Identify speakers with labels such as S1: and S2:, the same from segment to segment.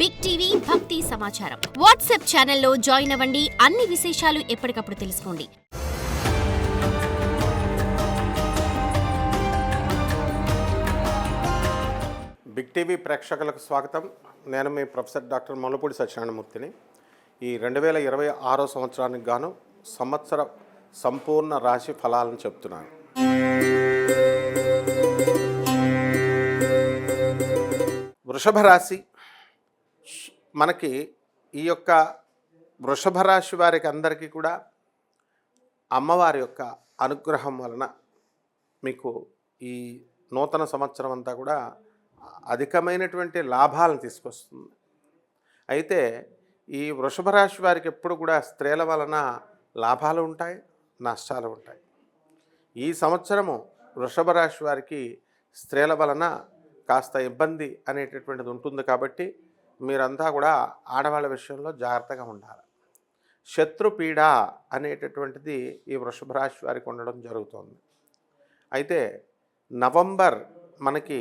S1: Big TV భక్తి సమాచారం WhatsApp ఛానల్లో జాయిన్ అవ్వండి. అన్ని విశేషాలు ఎప్పటికప్పుడు తెలుసుకోండి.
S2: బిగ్ టీవీ ప్రేక్షకులకు స్వాగతం. నేను మీ ప్రొఫెసర్ డాక్టర్ ముల్లపూడి సత్యనారాయణమూర్తిని. ఈ 2026 సంవత్సరానికి గాను సంవత్సర సంపూర్ణ రాశి ఫలాలను చెప్తున్నాను. వృషభ రాశి మనకి ఈ యొక్క వృషభ రాశి వారికి అందరికీ కూడా అమ్మవారి యొక్క అనుగ్రహం వలన మీకు ఈ నూతన సంవత్సరం అంతా కూడా అధికమైనటువంటి లాభాలను తీసుకొస్తుంది. అయితే ఈ వృషభ రాశి వారికి ఎప్పుడు కూడా స్త్రీల వలన లాభాలు ఉంటాయి, నష్టాలు ఉంటాయి. ఈ సంవత్సరము వృషభ రాశి వారికి స్త్రీల వలన కాస్త ఇబ్బంది అనేటటువంటిది ఉంటుంది. కాబట్టి మీరంతా కూడా ఆడవాళ్ళ విషయంలో జాగ్రత్తగా ఉండాలి. శత్రుపీడ అనేటటువంటిది ఈ వృషభ రాశి వారికి ఉండడం జరుగుతుంది. అయితే నవంబర్ మనకి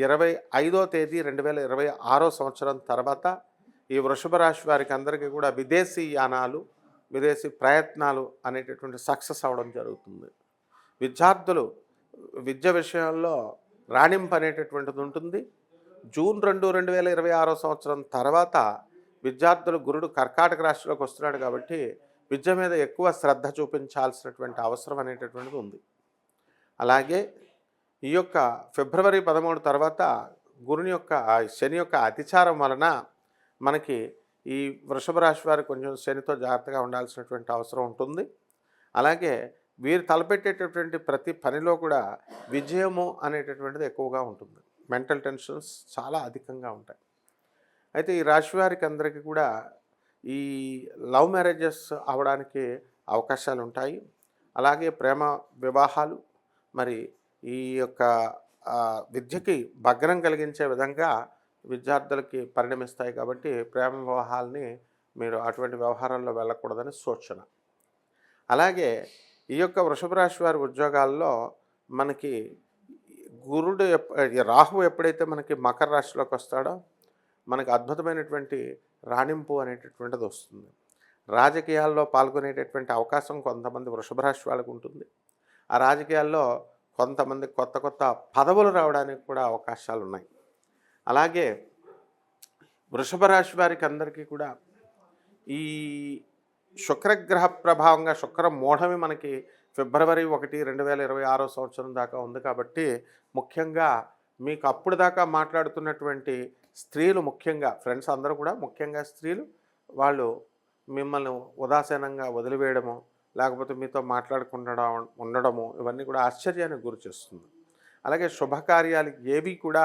S2: 25వ తేదీ 2026 సంవత్సరం తర్వాత ఈ వృషభ రాశి వారికి అందరికీ కూడా విదేశీ యానాలు, విదేశీ ప్రయత్నాలు అనేటటువంటి సక్సెస్ అవ్వడం జరుగుతుంది. విద్యార్థులు విద్య విషయంలో రాణింపు అనేటటువంటిది ఉంటుంది. జూన్ 2, 2026 సంవత్సరం తర్వాత విద్యార్థులు గురుడు కర్కాటక రాశిలోకి వస్తున్నాడు. కాబట్టి విద్య మీద ఎక్కువ శ్రద్ధ చూపించాల్సినటువంటి అవసరం అనేటటువంటిది ఉంది. అలాగే ఈ యొక్క ఫిబ్రవరి 13 తర్వాత శని యొక్క అతిచారం వలన మనకి ఈ వృషభ రాశి వారు కొంచెం శనితో జాగ్రత్తగా ఉండాల్సినటువంటి అవసరం ఉంటుంది. అలాగే వీరు తలపెట్టేటటువంటి ప్రతి పనిలో కూడా విజయము అనేటటువంటిది ఎక్కువగా ఉంటుంది. మెంటల్ టెన్షన్స్ చాలా అధికంగా ఉంటాయి. అయితే ఈ రాశి వారికి అందరికీ కూడా ఈ లవ్ మ్యారేజెస్ అవడానికి అవకాశాలు ఉంటాయి. అలాగే ప్రేమ వివాహాలు మరి ఈ యొక్క విద్యకి భగ్నం కలిగించే విధంగా విద్యార్థులకి పరిణమిస్తాయి. కాబట్టి ప్రేమ వివాహాలని మీరు అటువంటి వ్యవహారాల్లో వెళ్ళకూడదని సూచన. అలాగే ఈ యొక్క వృషభ రాశి వారి ఉద్యోగాల్లో మనకి రాహువు ఎప్పుడైతే మనకి మకర రాశిలోకి వస్తాడో మనకి అద్భుతమైనటువంటి రాణింపు అనేటటువంటిది వస్తుంది. రాజకీయాల్లో పాల్గొనేటటువంటి అవకాశం కొంతమంది వృషభ రాశి వాళ్ళకు ఉంటుంది. ఆ రాజకీయాల్లో కొంతమంది కొత్త కొత్త పదవులు రావడానికి కూడా అవకాశాలు ఉన్నాయి. అలాగే వృషభ రాశి వారికి అందరికీ కూడా ఈ శుక్రగ్రహ ప్రభావంగా శుక్ర మోఢమి మనకి ఫిబ్రవరి 1, 2026 సంవత్సరం దాకా ఉంది. కాబట్టి ముఖ్యంగా మీకు అప్పుడు దాకా మాట్లాడుతున్నటువంటి స్త్రీలు, ముఖ్యంగా ఫ్రెండ్స్ అందరూ కూడా ముఖ్యంగా స్త్రీలు, వాళ్ళు మిమ్మల్ని ఉదాసీనంగా వదిలివేయడము, లేకపోతే మీతో మాట్లాడకుండా ఉండడము, ఇవన్నీ కూడా ఆశ్చర్యానికి గురి చేస్తుంది. అలాగే శుభకార్యాలు ఏవి కూడా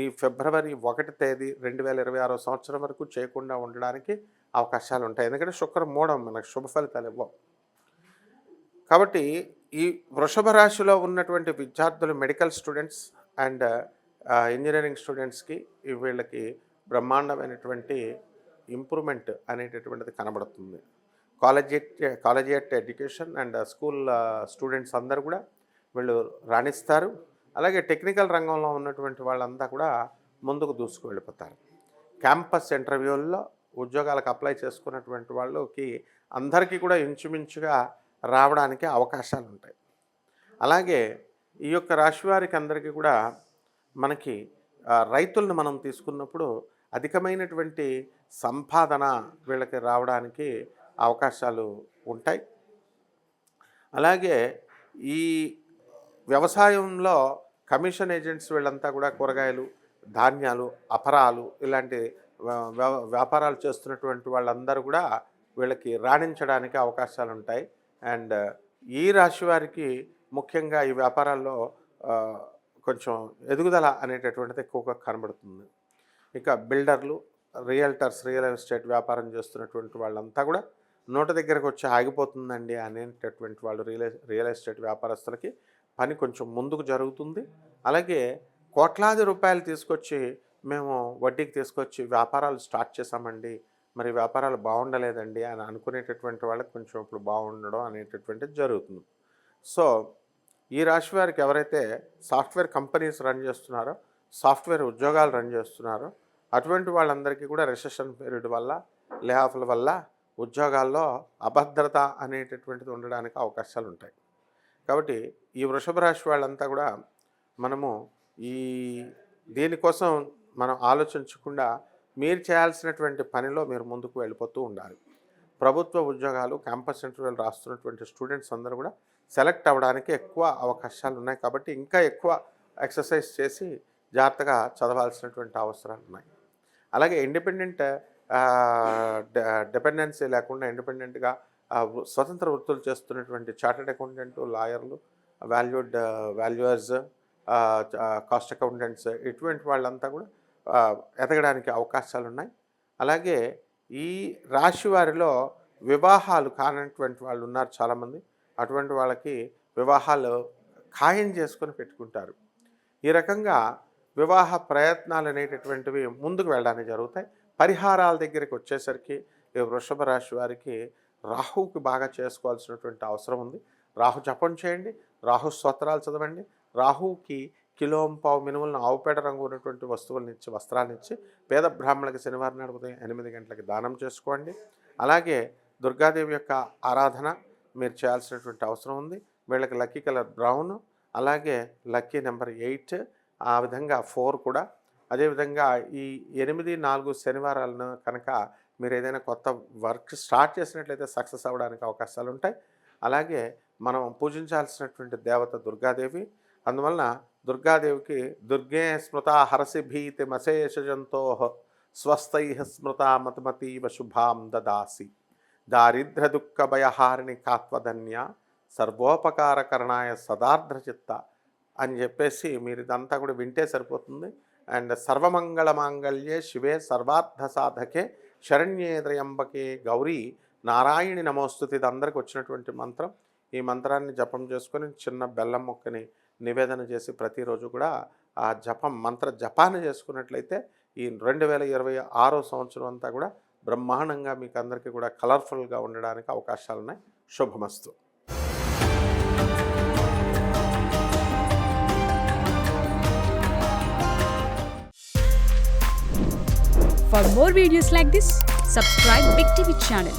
S2: ఈ ఫిబ్రవరి 1 తేదీ 2026 సంవత్సరం వరకు చేయకుండా ఉండడానికి అవకాశాలు ఉంటాయి. ఎందుకంటే శుక్ర మూఢం మనకు శుభ ఫలితాలు ఇవ్వవు. కాబట్టి ఈ వృషభ రాశిలో ఉన్నటువంటి విద్యార్థులు, మెడికల్ స్టూడెంట్స్ అండ్ ఇంజనీరింగ్ స్టూడెంట్స్కి వీళ్ళకి బ్రహ్మాండమైనటువంటి ఇంప్రూవ్మెంట్ అనేటటువంటిది కనబడుతుంది. Collegiate education and school students అందరూ కూడా వీళ్ళు రాణిస్తారు. అలాగే టెక్నికల్ రంగంలో ఉన్నటువంటి వాళ్ళంతా కూడా ముందుకు దూసుకు వెళ్ళిపోతారు. క్యాంపస్ ఇంటర్వ్యూల్లో ఉద్యోగాలకు అప్లై చేసుకున్నటువంటి వాళ్ళకి అందరికీ కూడా ఇంచుమించుగా రావడానికి అవకాశాలు ఉంటాయి. అలాగే ఈ యొక్క రాశి వారికి అందరికీ కూడా మనకి రైతులను మనం తీసుకున్నప్పుడు అధికమైనటువంటి సంపాదన వీళ్ళకి రావడానికి అవకాశాలు ఉంటాయి. అలాగే ఈ వ్యవసాయంలో కమిషన్ ఏజెంట్స్ వీళ్ళంతా కూడా కూరగాయలు, ధాన్యాలు, అపరాలు ఇలాంటి వ్యాపారాలు చేస్తున్నటువంటి వాళ్ళందరూ కూడా వీళ్ళకి రాణించడానికి అవకాశాలు ఉంటాయి. అండ్ ఈ రాశి వారికి ముఖ్యంగా ఈ వ్యాపారాల్లో కొంచెం ఎదుగుదల అనేటటువంటిది ఎక్కువగా కనబడుతుంది. ఇక బిల్డర్లు, రియల్ ఎస్టేట్ వ్యాపారం చేస్తున్నటువంటి వాళ్ళంతా కూడా నోట దగ్గరకు వచ్చి ఆగిపోతుందండి అనేటటువంటి వాళ్ళు రియల్ ఎస్టేట్ వ్యాపారస్తులకి పని కొంచెం ముందుకు జరుగుతుంది. అలాగే కోట్లాది రూపాయలు తీసుకొచ్చి మేము వడ్డీకి తీసుకొచ్చి వ్యాపారాలు స్టార్ట్ చేసామండి, మరి వ్యాపారాలు బాగుండలేదండి అని అనుకునేటటువంటి వాళ్ళకి కొంచెం ఇప్పుడు బాగుండడం అనేటటువంటిది జరుగుతుంది. సో ఈ రాశి వారికి ఎవరైతే సాఫ్ట్వేర్ కంపెనీస్ రన్ చేస్తున్నారో, సాఫ్ట్వేర్ ఉద్యోగాలు రన్ చేస్తున్నారో అటువంటి వాళ్ళందరికీ కూడా రిసెషన్ పీరియడ్ వల్ల, లే ఆఫ్ల వల్ల ఉద్యోగాల్లో అభద్రత అనేటటువంటిది ఉండడానికి అవకాశాలు ఉంటాయి. కాబట్టి ఈ వృషభ రాశి వాళ్ళంతా కూడా మనము ఈ దీనికోసం మనం ఆలోచించకుండా మీరు చేయాల్సినటువంటి పనిలో మీరు ముందుకు వెళ్ళిపోతూ ఉండాలి. ప్రభుత్వ ఉద్యోగాలు, క్యాంపస్ ఇంటర్వ్యూలు రాస్తున్నటువంటి స్టూడెంట్స్ అందరూ కూడా సెలెక్ట్ అవ్వడానికి ఎక్కువ అవకాశాలు ఉన్నాయి. కాబట్టి ఇంకా ఎక్కువ ఎక్సర్సైజ్ చేసి జాగ్రత్తగా చదవాల్సినటువంటి అవసరాలు ఉన్నాయి. అలాగే ఇండిపెండెంట్ డిపెండెన్సీ లేకుండా ఇండిపెండెంట్గా స్వతంత్ర వృత్తులు చేస్తున్నటువంటి చార్టెడ్ అకౌంటెంట్, లాయర్లు, వాల్యుయర్స్, కాస్ట్ అకౌంటెంట్స్ ఇటువంటి వాళ్ళంతా కూడా ఎదగడానికి అవకాశాలు ఉన్నాయి. అలాగే ఈ రాశి వారిలో వివాహాలు కానటువంటి వాళ్ళు ఉన్నారు చాలామంది. అటువంటి వాళ్ళకి వివాహాలు ఖాయం చేసుకొని పెట్టుకుంటారు. ఈ రకంగా వివాహ ప్రయత్నాలు అనేటటువంటివి ముందుకు వెళ్ళడానికి జరుగుతాయి. పరిహారాల దగ్గరికి వచ్చేసరికి ఈ వృషభ రాశి వారికి రాహువుకి బాగా చేసుకోవాల్సినటువంటి అవసరం ఉంది. రాహు జపం చేయండి, రాహు స్తోత్రాలు చదవండి. రాహువుకి కిలోంపావు మినుములను ఆవుపేట రంగు ఉన్నటువంటి వస్తువులనిచ్చి, వస్త్రాలనిచ్చి పేద బ్రాహ్మణులకి శనివారం నాడు ఉదయం 8 గంటలకి దానం చేసుకోండి. అలాగే దుర్గాదేవి యొక్క ఆరాధన మీరు చేయాల్సినటువంటి అవసరం ఉంది. వీళ్ళకి లక్కీ కలర్ బ్రౌన్, అలాగే లక్కీ నెంబర్ 8, ఆ విధంగా 4 కూడా. అదేవిధంగా ఈ 8, 4 శనివారాలను కనుక మీరు ఏదైనా కొత్త వర్క్ స్టార్ట్ చేసినట్లయితే సక్సెస్ అవ్వడానికి అవకాశాలు ఉంటాయి. అలాగే మనం పూజించాల్సినటువంటి దేవత దుర్గాదేవి. అందువలన దుర్గాదేవికి దుర్గే స్మృత హరసి భీతి మశేషజంతో స్వస్థై స్మృత మతమతీవ శుభాం దదాసి దారిద్ర్య దుఃఖ భయహారిణి కాత్వధన్య సర్వోపకారకరణాయ సదార్ద్రచిత్త అని చెప్పేసి మీరు ఇదంతా కూడా వింటే సరిపోతుంది. అండ్ సర్వమంగళ మాంగళ్యే శివే సర్వార్థ సాధకే శరణ్యే త్రయంబకే గౌరీ నారాయణి నమోస్తుతి. ఇది అందరికి వచ్చినటువంటి మంత్రం. ఈ మంత్రాన్ని జపం చేసుకొని చిన్న బెల్లం మొక్కని నివేదన చేసి ప్రతిరోజు కూడా ఆ మంత్ర జపాన్ని చేసుకున్నట్లయితే ఈ 2026 సంవత్సరం అంతా కూడా బ్రహ్మాండంగా మీకు అందరికీ కూడా కలర్ఫుల్గా ఉండడానికి అవకాశాలు ఉన్నాయి. శుభమస్తు.
S3: For more videos like this, subscribe Big TV channel.